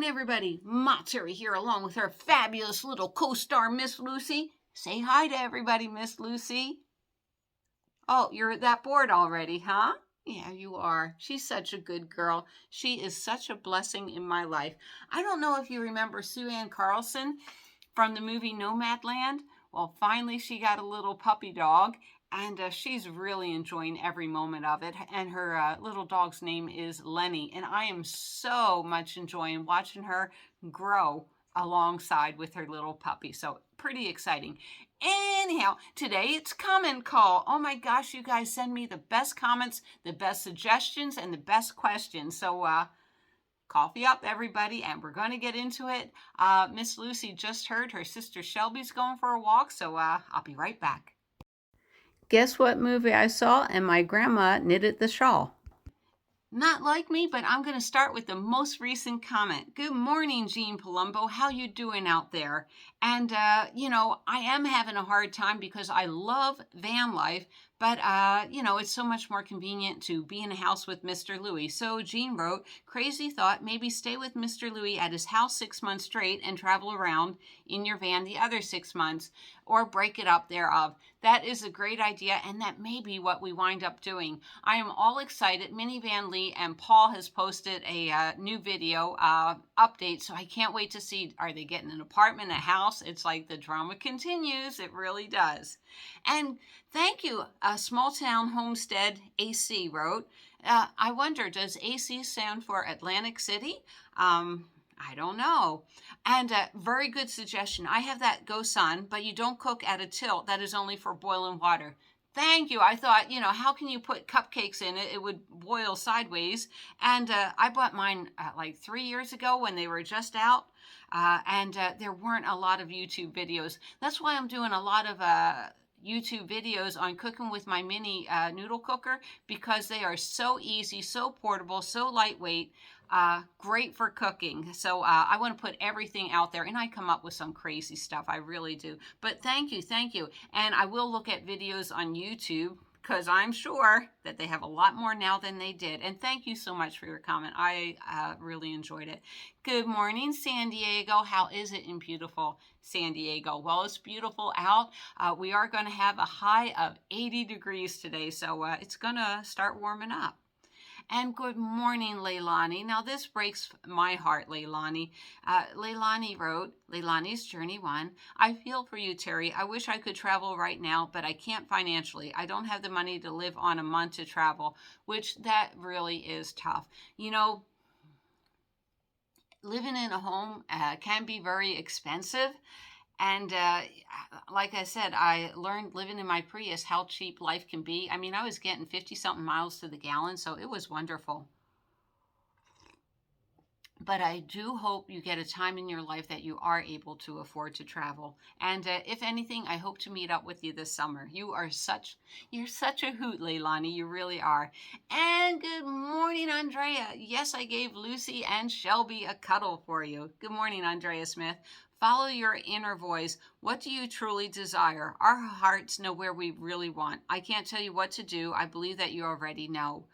morning, everybody. Ma Terry here, along with her fabulous little co-star, Miss Lucy. Say hi to everybody, Miss Lucy. Oh, you're that bored already, huh? Yeah, you are. She's such a good girl. She is such a blessing in my life. I don't know if you remember Sue Ann Carlson from the movie Nomadland. Well, finally she got a little puppy dog, and she's really enjoying every moment of it. And her little dog's name is Lenny, and I am so much enjoying watching her grow alongside with her little puppy. So pretty exciting. Anyhow, today it's comment call. Oh my gosh, you guys send me the best comments, the best suggestions, and the best questions. So coffee up, everybody, and we're going to get into it. Miss Lucy just heard her sister Shelby's going for a walk, so I'll be right back. Guess what movie I saw and my grandma knitted the shawl? Not like me, but I'm going to start with the most recent comment. Good morning, Jean Palumbo. How you doing out there? And, I am having a hard time because I love van life, but, it's so much more convenient to be in a house with Mr. Louis. So Jean wrote, crazy thought, maybe stay with Mr. Louis at his house 6 months straight and travel around in your van the other 6 months, or break it up thereof. That is a great idea, and that may be what we wind up doing. I am all excited. Minivan Lee and Paul has posted a new video update, so I can't wait to see, are they getting an apartment, a house? It's like the drama continues. It really does. And thank you, Small Town Homestead AC wrote, I wonder, does AC stand for Atlantic City? I don't know. And very good suggestion. I have that Go Sun, but you don't cook at a tilt. That is only for boiling water. Thank you. I thought, how can you put cupcakes in it? It would boil sideways. And I bought mine like 3 years ago when they were just out. And there weren't a lot of YouTube videos. That's why I'm doing a lot of YouTube videos on cooking with my mini noodle cooker, because they are so easy, so portable, so lightweight, great for cooking. So I want to put everything out there, and I come up with some crazy stuff. I really do. But thank you. And I will look at videos on YouTube, because I'm sure that they have a lot more now than they did. And thank you so much for your comment. I really enjoyed it. Good morning, San Diego. How is it in beautiful San Diego? Well, it's beautiful out. We are going to have a high of 80 degrees today, so it's going to start warming up. And good morning, Leilani. Now, this breaks my heart, Leilani. Leilani wrote, Leilani's Journey 1, I feel for you, Terry. I wish I could travel right now, but I can't financially. I don't have the money to live on a month to travel, which that really is tough. Living in a home can be very expensive. And like I said, I learned living in my Prius how cheap life can be. I mean, I was getting 50-something miles to the gallon, so it was wonderful. But I do hope you get a time in your life that you are able to afford to travel. And if anything, I hope to meet up with you this summer. You're such a hoot, Leilani. You really are. And good morning, Andrea. Yes, I gave Lucy and Shelby a cuddle for you. Good morning, Andrea Smith. Follow your inner voice. What do you truly desire? Our hearts know where we really want. I can't tell you what to do. I believe that you already know.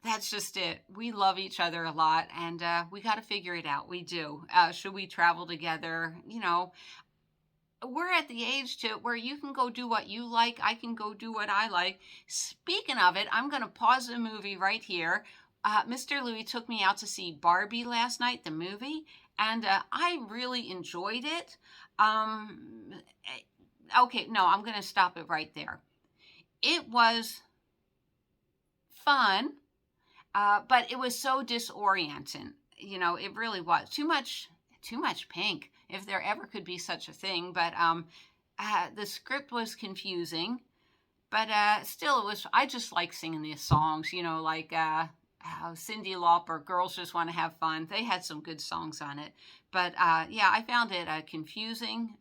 That's just it. We love each other a lot, and we got to figure it out. We do. Should we travel together? We're at the age where you can go do what you like. I can go do what I like. Speaking of it, I'm going to pause the movie right here. Mr. Louis took me out to see Barbie last night, the movie, and I really enjoyed it. Okay, no, I'm going to stop it right there. It was fun, but it was so disorienting. It really was. Too much pink, if there ever could be such a thing. But the script was confusing, but still, it was. I just like singing these songs. Like Cyndi Lauper, Girls Just Want to Have Fun. They had some good songs on it. But yeah, I found it confusing.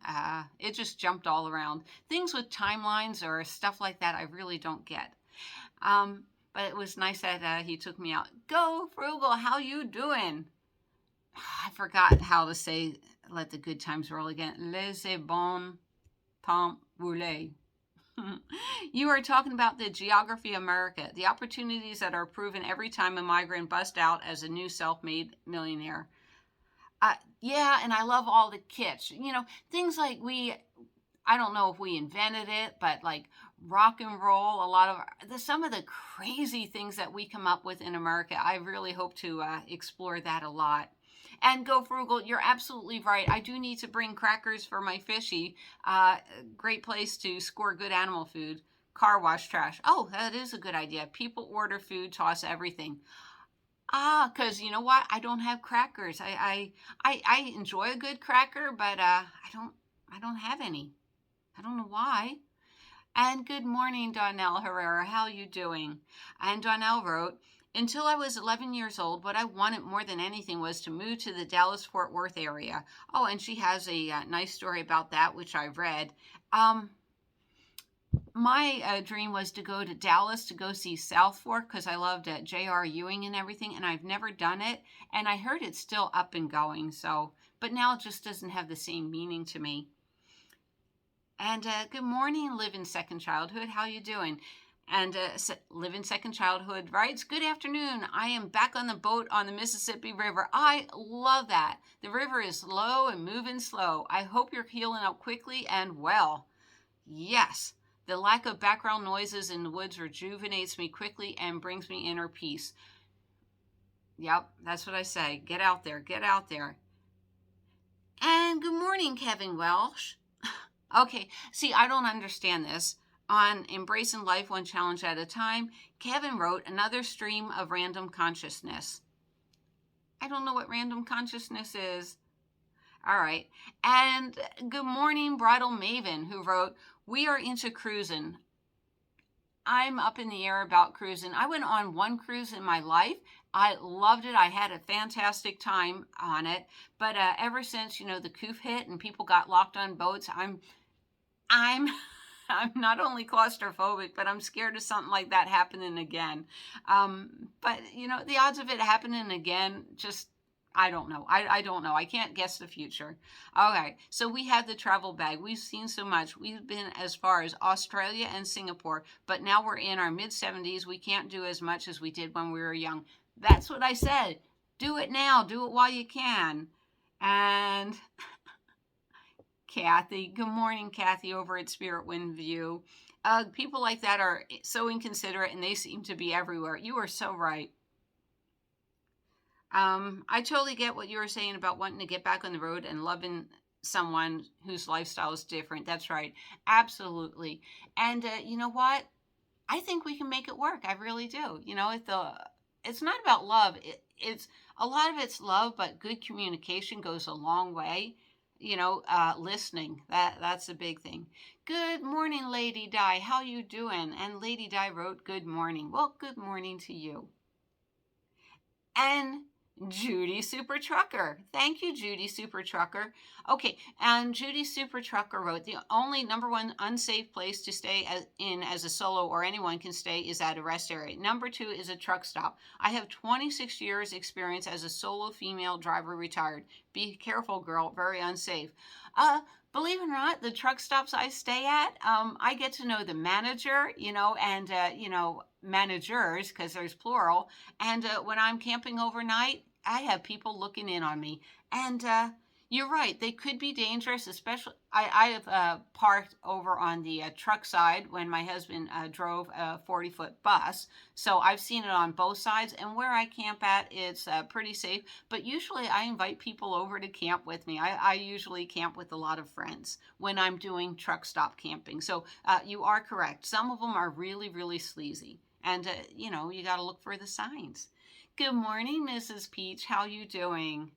It just jumped all around. Things with timelines or stuff like that, I really don't get. But it was nice that he took me out. Go, Frugal, how you doing? I forgot how to say, let the good times roll again. Laissez bon temps rouler. You are talking about the geography of America, the opportunities that are proven every time a migrant busts out as a new self-made millionaire. Yeah, and I love all the kitsch. Things like I don't know if we invented it, but like rock and roll, some of the crazy things that we come up with in America, I really hope to explore that a lot. And go frugal, you're absolutely right. I do need to bring crackers for my fishy. Great place to score good animal food. Car wash trash. Oh, that is a good idea. People order food, toss everything. Because you know what? I don't have crackers. I enjoy a good cracker, but I don't have any. I don't know why. And good morning, Donnell Herrera. How you doing? And Donnell wrote, until I was 11 years old, what I wanted more than anything was to move to the Dallas-Fort Worth area. Oh, and she has a nice story about that, which I read. My dream was to go to Dallas to go see South Fork because I loved J.R. Ewing and everything, and I've never done it. And I heard it's still up and going, but now it just doesn't have the same meaning to me. And good morning, Live in Second Childhood. How you doing? And Live in Second Childhood writes, good afternoon. I am back on the boat on the Mississippi River. I love that. The river is low and moving slow. I hope you're healing up quickly and well. Yes. The lack of background noises in the woods rejuvenates me quickly and brings me inner peace. Yep, that's what I say. Get out there. Get out there. And good morning, Kevin Welsh. Okay, see, I don't understand this. On Embracing Life One Challenge at a Time, Kevin wrote another stream of random consciousness. I don't know what random consciousness is. All right. And good morning, Bridal Maven, who wrote, we are into cruising. I'm up in the air about cruising. I went on one cruise in my life. I loved it. I had a fantastic time on it. But ever since, the coup hit and people got locked on boats, I'm I'm not only claustrophobic, but I'm scared of something like that happening again. But the odds of it happening again, just I don't know. I don't know. I can't guess the future. Okay, so we have the travel bag. We've seen so much. We've been as far as Australia and Singapore, but now we're in our mid-70s. We can't do as much as we did when we were young. That's what I said. Do it now. Do it while you can. And Kathy. Good morning, Kathy, over at Spirit Wind View. People like that are so inconsiderate, and they seem to be everywhere. You are so right. I totally get what you were saying about wanting to get back on the road and loving someone whose lifestyle is different. That's right. Absolutely. And you know what? I think we can make it work. I really do. It's not about love. It's a lot of it's love, but good communication goes a long way. Listening, that's a big thing. Good morning, Lady Di. How you doing? And Lady Di wrote, good morning. Well, good morning to you. And Judy Super Trucker. Thank you, Judy Super Trucker. Okay, and Judy Super Trucker wrote, the only number one unsafe place to stay in as a solo or anyone can stay is at a rest area. Number two is a truck stop. I have 26 years experience as a solo female driver retired. Be careful, girl. Very unsafe. Believe it or not, the truck stops I stay at, I get to know the manager, and, managers, because there's plural. And when I'm camping overnight, I have people looking in on me. And you're right, they could be dangerous, especially I have parked over on the truck side when my husband drove a 40-foot bus. So I've seen it on both sides, and where I camp at, it's pretty safe. But usually I invite people over to camp with me. I usually camp with a lot of friends when I'm doing truck stop camping. So you are correct. Some of them are really, really sleazy. And, you got to look for the signs. Good morning, Mrs. Peach. How you doing?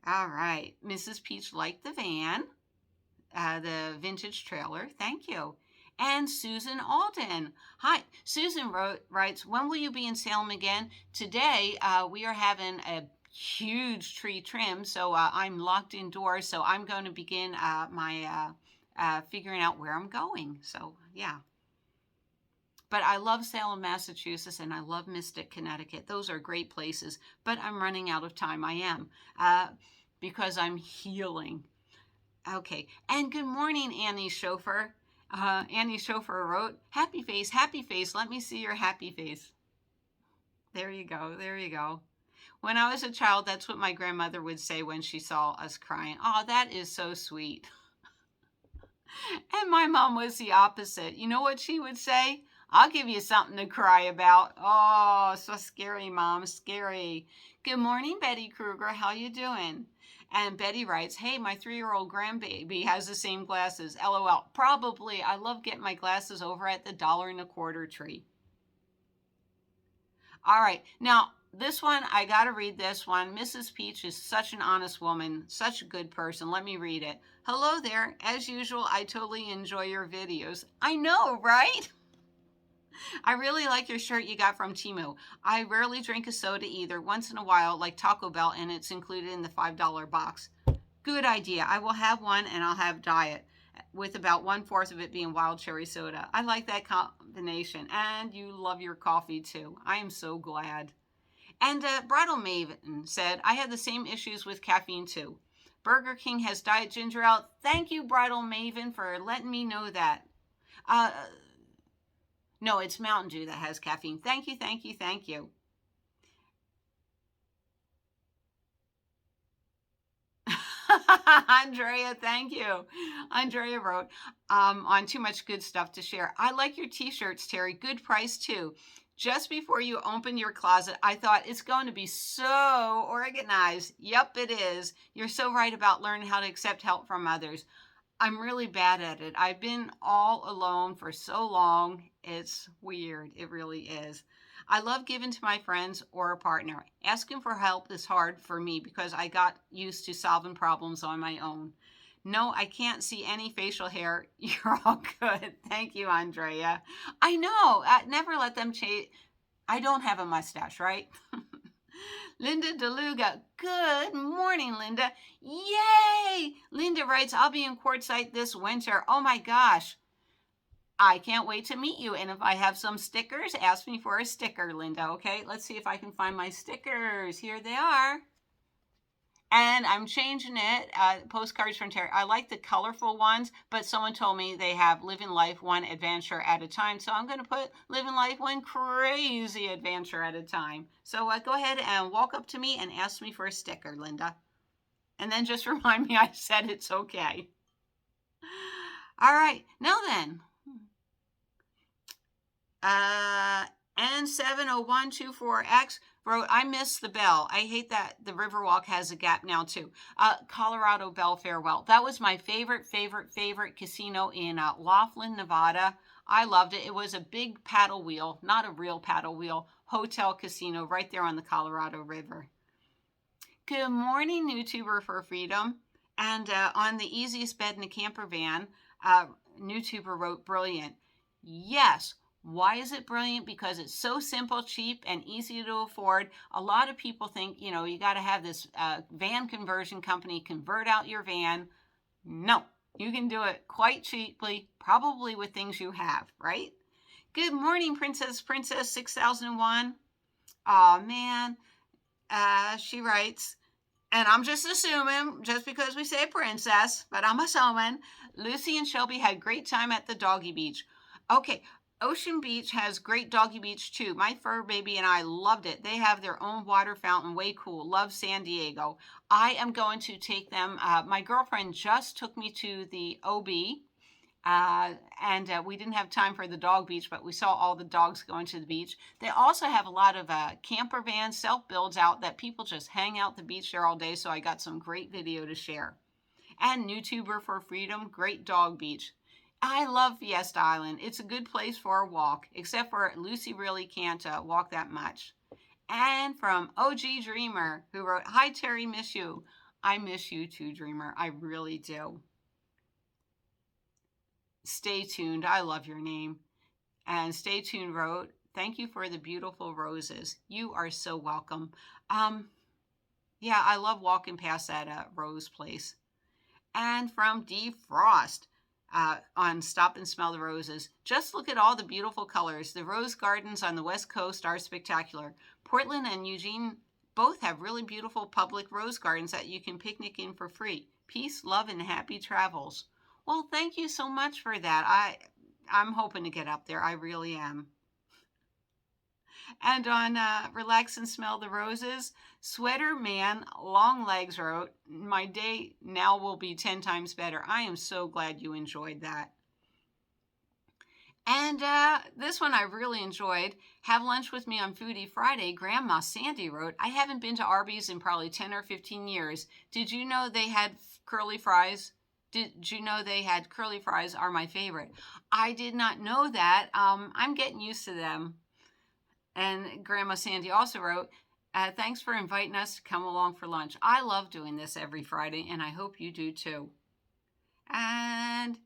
All right. Mrs. Peach liked the van, the vintage trailer. Thank you. And Susan Alden. Hi. Susan writes, when will you be in Salem again? Today, we are having a huge tree trim, so I'm locked indoors, so I'm going to begin my figuring out where I'm going. So, yeah. But I love Salem, Massachusetts, and I love Mystic, Connecticut. Those are great places, but I'm running out of time. I am, because I'm healing. Okay, and good morning, Annie's chauffeur. Annie's chauffeur wrote, happy face, let me see your happy face. There you go, there you go. When I was a child, that's what my grandmother would say when she saw us crying. Oh, that is so sweet. And my mom was the opposite. You know what she would say? I'll give you something to cry about. Oh, so scary, Mom, scary. Good morning, Betty Kruger. How you doing? And Betty writes, hey, my 3-year-old grandbaby has the same glasses. LOL. Probably. I love getting my glasses over at the $1.25 tree. All right. Now, this one, I got to read this one. Mrs. Peach is such an honest woman, such a good person. Let me read it. Hello there. As usual, I totally enjoy your videos. I know, right? I really like your shirt you got from Temu. I rarely drink a soda either. Once in a while, like Taco Bell, and it's included in the $5 box. Good idea. I will have one, and I'll have diet, with about 1/4 of it being wild cherry soda. I like that combination. And you love your coffee too. I am so glad. And Bridal Maven said, I had the same issues with caffeine too. Burger King has Diet Ginger out. Thank you, Bridal Maven, for letting me know that. No, it's Mountain Dew that has caffeine. Thank you, thank you, thank you. Andrea, thank you. Andrea wrote, on Too Much Good Stuff to Share. I like your t-shirts, Terry. Good price, too. Just before you open your closet, I thought it's going to be so organized. Yep, it is. You're so right about learning how to accept help from others. I'm really bad at it. I've been all alone for so long. It's weird. It really is. I love giving to my friends or a partner. Asking for help is hard for me because I got used to solving problems on my own. No, I can't see any facial hair. You're all good. Thank you, Andrea. I know. I never let them change. I don't have a mustache, right? Linda DeLuga. Good morning, Linda. Yay! Linda writes, I'll be in Quartzsite this winter. Oh my gosh. I can't wait to meet you. And if I have some stickers, ask me for a sticker, Linda. Okay, let's see if I can find my stickers. Here they are. And I'm changing it. Postcards from Terry. I like the colorful ones, but someone told me they have Living Life one adventure at a time. So I'm going to put Living Life one crazy adventure at a time. So go ahead and walk up to me and ask me for a sticker, Linda. And then just remind me I said it's okay. All right. Now then. N70124X wrote, I miss the bell. I hate that the Riverwalk has a gap now too. Colorado Bell Farewell. That was my favorite casino in Laughlin, Nevada. I loved it. It was a big paddle wheel, not a real paddle wheel, hotel casino right there on the Colorado River. Good morning, YouTuber for Freedom. And on the easiest bed in a camper van, YouTuber wrote, brilliant. Yes. Why is it brilliant? Because it's so simple, cheap, and easy to afford. A lot of people think, you got to have this van conversion company convert out your van. No, you can do it quite cheaply, probably with things you have, right? Good morning, Princess 6001. Oh, man. She writes, and I'm just assuming, just because we say princess, but I'm assuming, Lucy and Shelby had a great time at the doggy beach. Okay. Ocean Beach has great doggy beach too. My fur baby and I loved it. They have their own water fountain. Way cool. Love San Diego. I am going to take them. My girlfriend just took me to the OB. And we didn't have time for the dog beach, but we saw all the dogs going to the beach. They also have a lot of camper vans, self-builds out that people just hang out the beach there all day. So I got some great video to share. And YouTuber for Freedom, great dog beach. I love Fiesta Island. It's a good place for a walk, except for Lucy really can't walk that much. And from OG Dreamer, who wrote, hi, Terry, miss you. I miss you too, Dreamer. I really do. Stay Tuned. I love your name. And Stay Tuned wrote, thank you for the beautiful roses. You are so welcome. Yeah, I love walking past that rose place. And from Defrost. On Stop and Smell the Roses. Just look at all the beautiful colors. The rose gardens on the West Coast are spectacular. Portland and Eugene both have really beautiful public rose gardens that you can picnic in for free. Peace, love, and happy travels. Well, thank you so much for that. I'm hoping to get up there. I really am. And on Relax and Smell the Roses, Sweater Man Long Legs wrote, "My day now will be 10 times better." I am so glad you enjoyed that. And this one I really enjoyed. Have lunch with me on Foodie Friday. Grandma Sandy wrote, "I haven't been to Arby's in probably 10 or 15 years. Did you know they had curly fries? Did you know they had curly fries are my favorite?" I did not know that. I'm getting used to them. And Grandma Sandy also wrote, "Thanks for inviting us to come along for lunch. I love doing this every Friday, and I hope you do too." And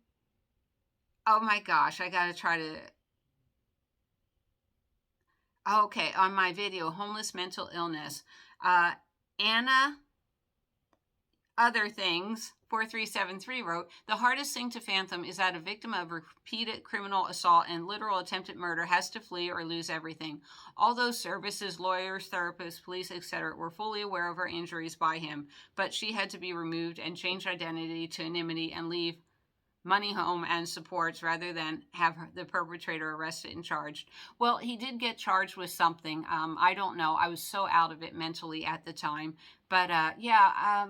oh my gosh, I got to try to. Okay, on my video, Homeless Mental Illness. Anna Other Things 4373 wrote, "The hardest thing to fathom is that a victim of repeated criminal assault and literal attempted murder has to flee or lose everything. All those services, lawyers, therapists, police, etc., were fully aware of her injuries by him, but she had to be removed and change identity to anonymity and leave money home and supports rather than have the perpetrator arrested and charged." Well, he did get charged with something. I don't know. I was so out of it mentally at the time. But yeah,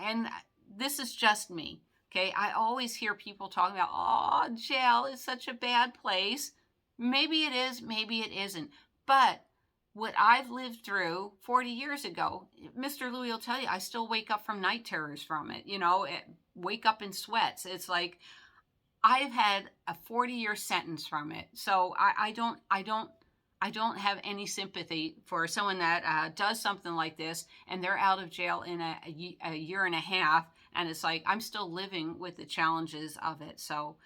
and this is just me. Okay. I always hear people talking about, oh, jail is such a bad place. Maybe it is, maybe it isn't. But what I've lived through 40 years ago, Mr. Louie will tell you, I still wake up from night terrors from it, wake up in sweats. It's like I've had a 40-year sentence from it. So I don't have any sympathy for someone that does something like this and they're out of jail in a year and a half. And it's like, I'm still living with the challenges of it. So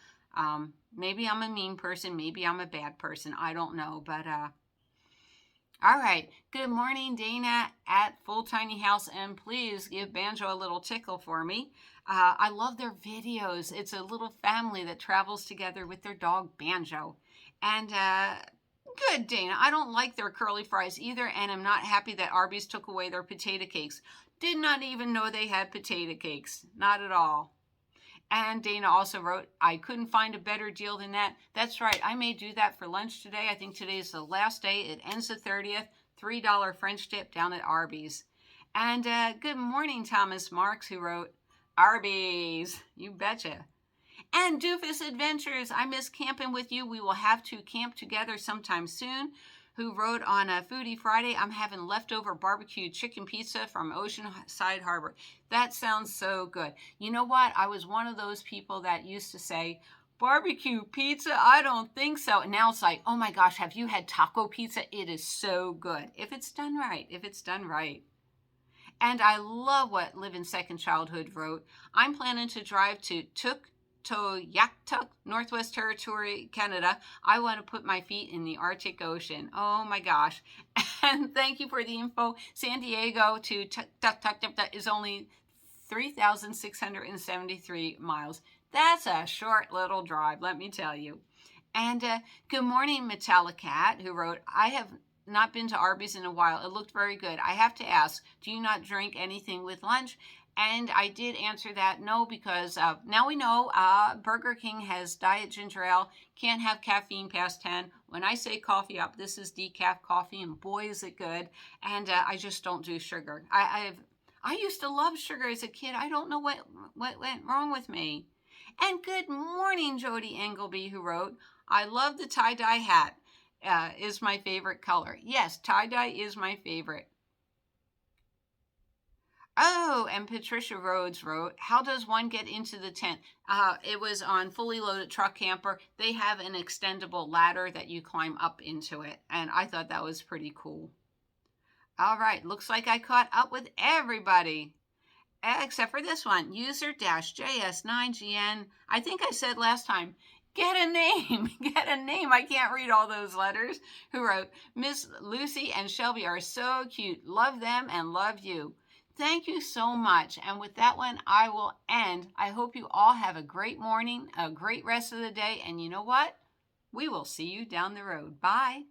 maybe I'm a mean person. Maybe I'm a bad person. I don't know. But all right. Good morning, Dana at Full Tiny House. And please give Banjo a little tickle for me. I love their videos. It's a little family that travels together with their dog, Banjo. And good, Dana. I don't like their curly fries either. And I'm not happy that Arby's took away their potato cakes. Did not even know they had potato cakes. Not at all. And Dana also wrote, "I couldn't find a better deal than that." That's right. I may do that for lunch today. I think today is the last day. It ends the 30th. $3 French dip down at Arby's. And good morning, Thomas Marks, who wrote, "Arby's." You betcha. And Doofus Adventures, "I miss camping with you. We will have to camp together sometime soon," who wrote on a Foodie Friday, "I'm having leftover barbecue chicken pizza from Oceanside Harbor." That sounds so good. You know what? I was one of those people that used to say, "Barbecue pizza? I don't think so." And now it's like, oh my gosh, have you had taco pizza? It is so good. If it's done right. If it's done right. And I love what Live in Second Childhood wrote. "I'm planning to drive to Toyaktuk, Northwest Territory, Canada. I want to put my feet in the Arctic Ocean." Oh my gosh. And thank you for the info. San Diego to Tuktuk is only 3,673 miles. That's a short little drive, let me tell you. And good morning, Metallicat, who wrote, "I have not been to Arby's in a while. It looked very good. I have to ask, do you not drink anything with lunch?" And I did answer that no, because now we know Burger King has Diet Ginger Ale. Can't have caffeine past 10. When I say coffee up, this is decaf coffee, and boy, is it good. And I just don't do sugar. I used to love sugar as a kid. I don't know what went wrong with me. And good morning, Jody Engelby, who wrote, "I love the tie-dye hat. Is my favorite color." Yes, tie-dye is my favorite. Oh, and Patricia Rhodes wrote, "How does one get into the tent?" It was on Fully Loaded Truck Camper. They have an extendable ladder that you climb up into it. And I thought that was pretty cool. All right, looks like I caught up with everybody. Except for this one, user-JS9GN. I think I said last time, get a name, get a name. I can't read all those letters. Who wrote, "Miss Lucy and Shelby are so cute. Love them and love you." Thank you so much. And with that one, I will end. I hope you all have a great morning, a great rest of the day. And you know what? We will see you down the road. Bye.